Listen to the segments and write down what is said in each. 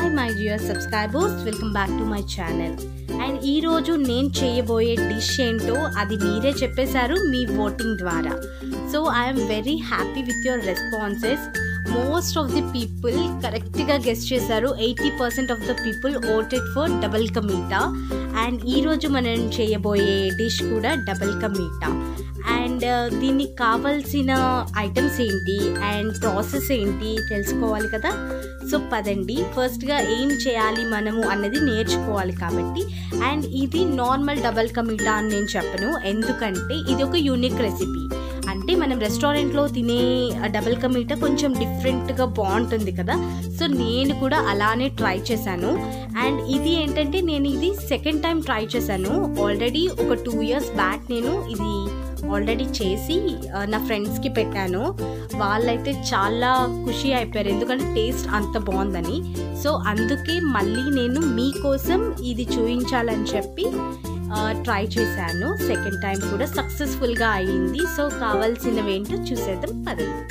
Hi my dear subscribers, welcome back to my channel. And ఈ రోజు నేను చేయబోయే డిష్ ఏంటో అది మీరే చెప్పేశారు మీ ఓటింగ్ ద్వారా. So I am very happy with your responses. Most of the people కరెక్ట్గా గెస్ చేశారు. 80% of the people voted for double ka meeta. And ఈరోజు మనం చేయబోయే డిష్ కూడా డబుల్ కా మీటా. అండ్ దీనికి కావాల్సిన ఐటమ్స్ ఏంటి అండ్ ప్రాసెస్ ఏంటి తెలుసుకోవాలి కదా. సో పదండి, ఫస్ట్గా ఏం చేయాలి మనము అన్నది నేర్చుకోవాలి కాబట్టి. అండ్ ఇది నార్మల్ డబుల్ కా మీటా అని నేను చెప్పను, ఎందుకంటే ఇది ఒక యూనిక్ రెసిపీ. అంటే మనం రెస్టారెంట్లో తినే డబుల్ కా మీటా కొంచెం డిఫరెంట్గా బాగుంటుంది కదా. సో నేను కూడా అలానే ట్రై చేశాను. అండ్ ఇది ఏంటంటే నేను ఇది సెకండ్ టైం ట్రై చేశాను. ఆల్రెడీ ఒక 2 years బ్యాక్ నేను ఇది ఆల్రెడీ చేసి నా ఫ్రెండ్స్కి పెట్టాను. వాళ్ళైతే చాలా ఖుషి అయిపోయారు, ఎందుకంటే టేస్ట్ అంత బాగుందని. సో అందుకే మళ్ళీ నేను మీకోసం ఇది చూపించాలని చెప్పి ట్రై చేశాను. సెకండ్ టైం కూడా సక్సెస్ఫుల్గా అయ్యింది. సో కావాల్సినవి ఏంటో చూసేద్దాం పదండి.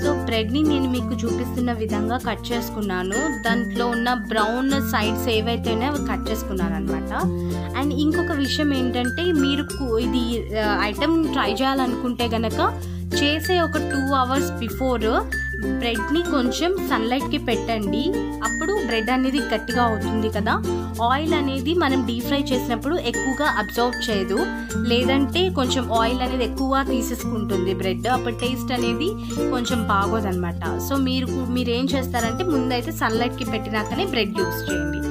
సో బ్రెడ్ని నేను మీకు చూపిస్తున్న విధంగా కట్ చేసుకున్నాను. దాంట్లో ఉన్న బ్రౌన్ సైడ్స్ ఏవైతేనే అవి కట్ చేసుకున్నాను అనమాట. అండ్ ఇంకొక విషయం ఏంటంటే, మీరు ఇది ఐటమ్ ట్రై చేయాలనుకుంటే కనుక చేసే ఒక 2 hours బిఫోర్ బ్రెడ్ని కొంచెం సన్లైట్కి పెట్టండి. అప్పుడు బ్రెడ్ అనేది గట్టిగా అవుతుంది కదా. ఆయిల్ అనేది మనం డీప్ ఫ్రై చేసినప్పుడు ఎక్కువగా అబ్జర్వ్ చేయదు, లేదంటే కొంచెం ఆయిల్ అనేది ఎక్కువ తీసేసుకుంటుంది బ్రెడ్. అప్పుడు టేస్ట్ అనేది కొంచెం బాగోదన్నమాట. సో మీరు ఏం చేస్తారంటే ముందైతే సన్లైట్కి పెట్టినాకనే బ్రెడ్ యూస్ చేయండి.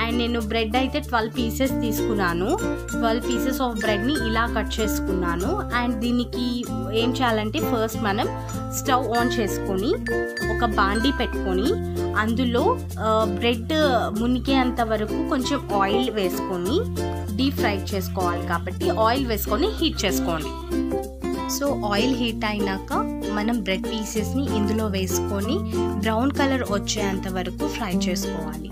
అండ్ నేను బ్రెడ్ అయితే 12 pieces తీసుకున్నాను. 12 pieces ఆఫ్ బ్రెడ్ని ఇలా కట్ చేసుకున్నాను. అండ్ దీనికి ఏం చేయాలంటే ఫస్ట్ మనం స్టవ్ ఆన్ చేసుకొని ఒక బాండీ పెట్టుకొని అందులో బ్రెడ్ మునిగేంత వరకు కొంచెం ఆయిల్ వేసుకొని డీప్ ఫ్రై చేసుకోవాలి కాబట్టి ఆయిల్ వేసుకొని హీట్ చేసుకోండి. సో ఆయిల్ హీట్ అయినాక మనం బ్రెడ్ పీసెస్ని ఇందులో వేసుకొని బ్రౌన్ కలర్ వచ్చేంత వరకు ఫ్రై చేసుకోవాలి.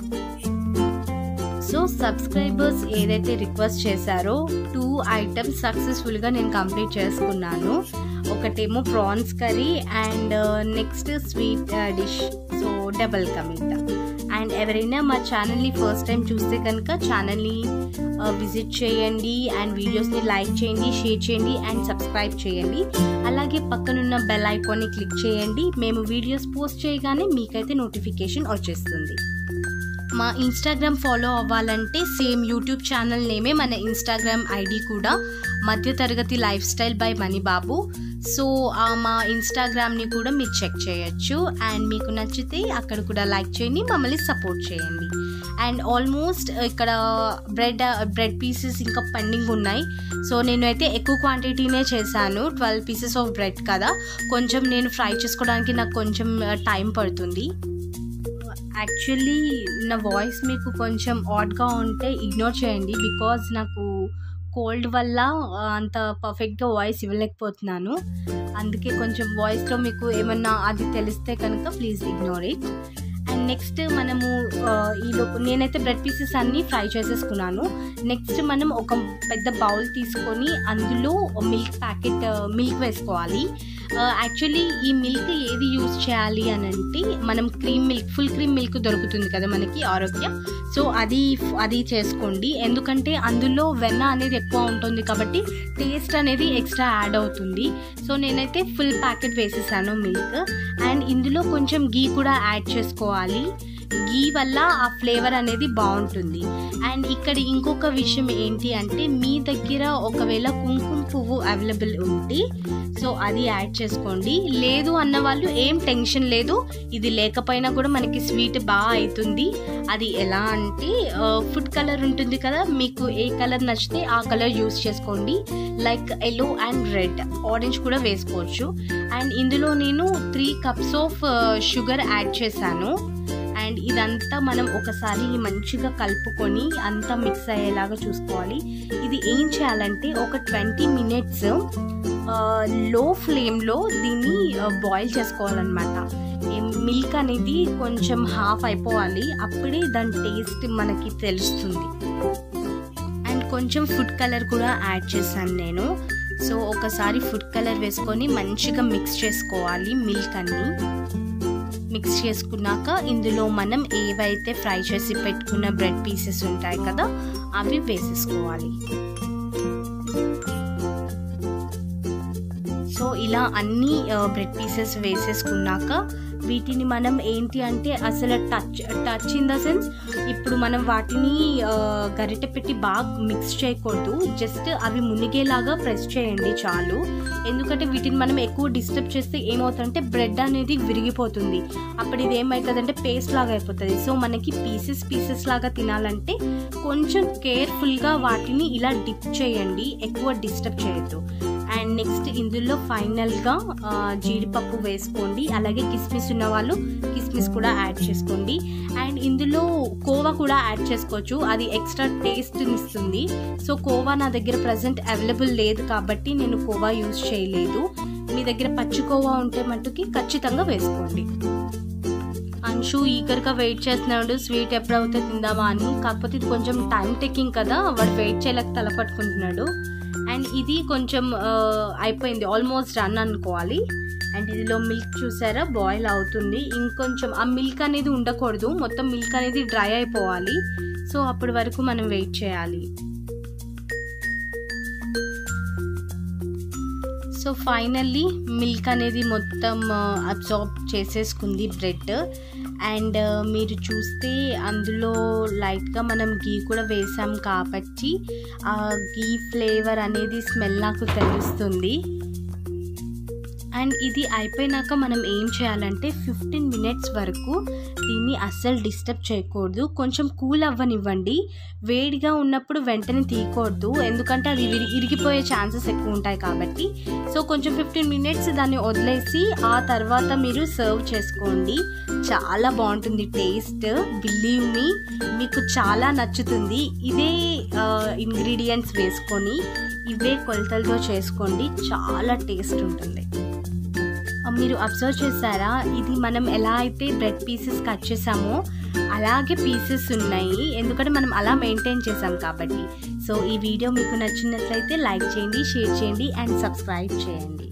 సో సబ్స్క్రైబర్స్ ఏదైతే రిక్వెస్ట్ చేశారో 2 items సక్సెస్ఫుల్గా నేను కంప్లీట్ చేసుకున్నాను. ఒకటేమో prawns curry and next sweet dish, so double కా మీటా. అండ్ ఎవరైనా మా ఛానల్ని ఫస్ట్ టైం చూస్తే కనుక ఛానల్ని విజిట్ చేయండి అండ్ వీడియోస్ని లైక్ చేయండి, షేర్ చేయండి అండ్ సబ్స్క్రైబ్ చేయండి. అలాగే పక్కనున్న బెల్ ఐకాన్ని క్లిక్ చేయండి. మేము వీడియోస్ పోస్ట్ చేయగానే మీకైతే నోటిఫికేషన్ వచ్చేస్తుంది. మా ఇన్స్టాగ్రామ్ ఫాలో అవ్వాలంటే సేమ్ యూట్యూబ్ ఛానల్ నేమే మన ఇన్స్టాగ్రామ్ ఐడి కూడా, మధ్యతరగతి life style by Manibabu. So మా ఇన్స్టాగ్రామ్ని కూడా మీరు చెక్ చేయొచ్చు. అండ్ మీకు నచ్చితే అక్కడ కూడా లైక్ చేయండి, మమ్మల్ని సపోర్ట్ చేయండి. అండ్ ఆల్మోస్ట్ ఇక్కడ బ్రెడ్ పీసెస్ ఇంకా పెండింగ్ ఉన్నాయి. సో నేను అయితే ఎక్కువ క్వాంటిటీనే చేశాను. 12 pieces ఆఫ్ బ్రెడ్ కదా, కొంచెం నేను ఫ్రై చేసుకోవడానికి నాకు కొంచెం టైం పడుతుంది. యాక్చువల్లీ నా వాయిస్ మీకు కొంచెం ఆడ్గా ఉంటే ఇగ్నోర్ చేయండి, బికాజ్ నాకు కోల్డ్ వల్ల అంత పర్ఫెక్ట్గా వాయిస్ ఇవ్వలేకపోతున్నాను. అందుకే కొంచెం వాయిస్లో మీకు ఏమన్నా అది తెలిస్తే కనుక please ignore it. And next మనము నేనైతే బ్రెడ్ పీసెస్ అన్నీ ఫ్రై చేసేసుకున్నాను. నెక్స్ట్ మనం ఒక పెద్ద బౌల్ తీసుకొని అందులో మిల్క్ వేసుకోవాలి. యాక్చువల్లీ ఈ మిల్క్ ఏది యూజ్ చేయాలి అని అంటే, మనం ఫుల్ క్రీమ్ మిల్క్ దొరుకుతుంది కదా మనకి ఆరోగ్య. సో అది చేసుకోండి, ఎందుకంటే అందులో వెన్న అనేది ఎక్కువ ఉంటుంది కాబట్టి టేస్ట్ అనేది ఎక్స్ట్రా యాడ్ అవుతుంది. సో నేనైతే ఫుల్ ప్యాకెట్ వేసేసాను మిల్క్. అండ్ ఇందులో కొంచెం గీ కూడా యాడ్ చేసుకోవాలి. గీ వల్ల ఆ ఫ్లేవర్ అనేది బాగుంటుంది. అండ్ ఇక్కడ ఇంకొక విషయం ఏంటి అంటే, మీ దగ్గర ఒకవేళ కుంకుమ పువ్వు అవైలబుల్ ఉంటే సో అది యాడ్ చేసుకోండి. లేదు అన్న వాళ్ళు ఏం టెన్షన్ లేదు, ఇది లేకపోయినా కూడా మనకి స్వీట్ బాగా అవుతుంది. అది ఎలా అంటే ఫుడ్ కలర్ ఉంటుంది కదా, మీకు ఏ కలర్ నచ్చితే ఆ కలర్ యూస్ చేసుకోండి. Like yellow and red, orange కూడా వేసుకోవచ్చు. అండ్ ఇందులో నేను 3 cups ఆఫ్ షుగర్ యాడ్ చేశాను. అండ్ ఇదంతా మనం ఒకసారి మంచిగా కలుపుకొని అంతా మిక్స్ అయ్యేలాగా చూసుకోవాలి. ఇది ఏం చేయాలంటే ఒక 20 minutes లో ఫ్లేమ్లో దీన్ని బాయిల్ చేసుకోవాలన్నమాట. మిల్క్ అనేది కొంచెం హాఫ్ అయిపోవాలి, అప్పుడే దాని టేస్ట్ మనకి తెలుస్తుంది. అండ్ కొంచెం ఫుడ్ కలర్ కూడా యాడ్ చేశాను నేను. సో ఒకసారి ఫుడ్ కలర్ వేసుకొని మంచిగా మిక్స్ చేసుకోవాలి మిల్క్ అన్ని. మిక్స్ చేసుకున్నాక ఇందులో మనం ఏవైతే ఫ్రై చేసి పెట్టుకున్న బ్రెడ్ పీసెస్ ఉంటాయి కదా అవి వేసేసుకోవాలి. సో ఇలా అన్ని బ్రెడ్ పీసెస్ వేసేసుకున్నాక వీటిని మనం ఏంటి అంటే అసలు టచ్ ఇన్ ద సెన్స్ ఇప్పుడు మనం వాటిని గరిటె పెట్టి బాగా మిక్స్ చేయకూడదు, జస్ట్ అవి మునిగేలాగా ప్రెస్ చేయండి చాలు. ఎందుకంటే వీటిని మనం ఎక్కువ డిస్టర్బ్ చేస్తే ఏమవుతుందంటే బ్రెడ్ అనేది విరిగిపోతుంది, అప్పుడు ఇది ఏమవుతుందంటే పేస్ట్ లాగా అయిపోతుంది. సో మనకి పీసెస్ లాగా తినాలంటే కొంచెం కేర్ఫుల్గా వాటిని ఇలా డిప్ చేయండి, ఎక్కువ డిస్టర్బ్ చేయొద్దు. అండ్ నెక్స్ట్ ఇందులో ఫైనల్గా జీడిపప్పు వేసుకోండి, అలాగే కిస్మిస్ ఉన్న వాళ్ళు కిస్మిస్ కూడా యాడ్ చేసుకోండి. అండ్ ఇందులో కోవా కూడా యాడ్ చేసుకోవచ్చు, అది ఎక్స్ట్రా టేస్ట్ని ఇస్తుంది. సో కోవా నా దగ్గర ప్రజెంట్ అవైలబుల్ లేదు కాబట్టి నేను కోవా యూజ్ చేయలేదు. మీ దగ్గర పచ్చి కోవా ఉంటే మట్టుకి ఖచ్చితంగా వేసుకోండి. అంశు ఈగర్గా వెయిట్ చేస్తున్నాడు స్వీట్ ఎప్పుడవుతే తిందామా అని, కాకపోతే ఇది కొంచెం టైం టేకింగ్ కదా, వాడు వెయిట్ చేయలేక తల పట్టుకుంటున్నాడు. అండ్ ఇది కొంచెం అయిపోయింది, ఆల్మోస్ట్ రన్ అనుకోవాలి. అండ్ ఇందులో మిల్క్ చూసారా బాయిల్ అవుతుంది, ఇంకొంచెం ఆ మిల్క్ అనేది ఉండకూడదు, మొత్తం మిల్క్ అనేది డ్రై అయిపోవాలి. సో అప్పటి వరకు మనం వెయిట్ చేయాలి. సో ఫైనల్లీ మిల్క్ అనేది మొత్తం అబ్జార్బ్ చేసేసుకుంది బ్రెడ్. అండ్ మీరు చూస్తే అందులో లైట్గా మనం గీ కూడా వేసాం కాబట్టి ఆ గీ ఫ్లేవర్ అనేది స్మెల్ నాకు తెలుస్తుంది. అండ్ ఇది అయిపోయినాక మనం ఏం చేయాలంటే 15 minutes వరకు దీన్ని అస్సలు డిస్టర్బ్ చేయకూడదు, కొంచెం కూల్ అవ్వనివ్వండి. వేడిగా ఉన్నప్పుడు వెంటనే తీయకూడదు, ఎందుకంటే అది ఇరిగిపోయే ఛాన్సెస్ ఎక్కువ ఉంటాయి కాబట్టి. సో కొంచెం 15 minutes దాన్ని వదిలేసి ఆ తర్వాత మీరు సర్వ్ చేసుకోండి. చాలా బాగుంటుంది టేస్ట్, బిలీవ్ మీ మీకు చాలా నచ్చుతుంది. ఇదే ఇంగ్రీడియంట్స్ వేసుకొని ఇవే కొలతలతో చేసుకోండి, చాలా టేస్ట్ ఉంటుంది. మీరు అబ్జర్వ్ చేశారా, ఇది మనం ఎలా అయితే బ్రెడ్ పీసెస్ కట్ చేసామో అలాగే పీసెస్ ఉన్నాయి, ఎందుకంటే మనం అలా మెయింటైన్ చేసాం కాబట్టి. సో ఈ వీడియో మీకు నచ్చినట్లయితే లైక్ చేయండి, షేర్ చేయండి అండ్ సబ్స్క్రైబ్ చేయండి.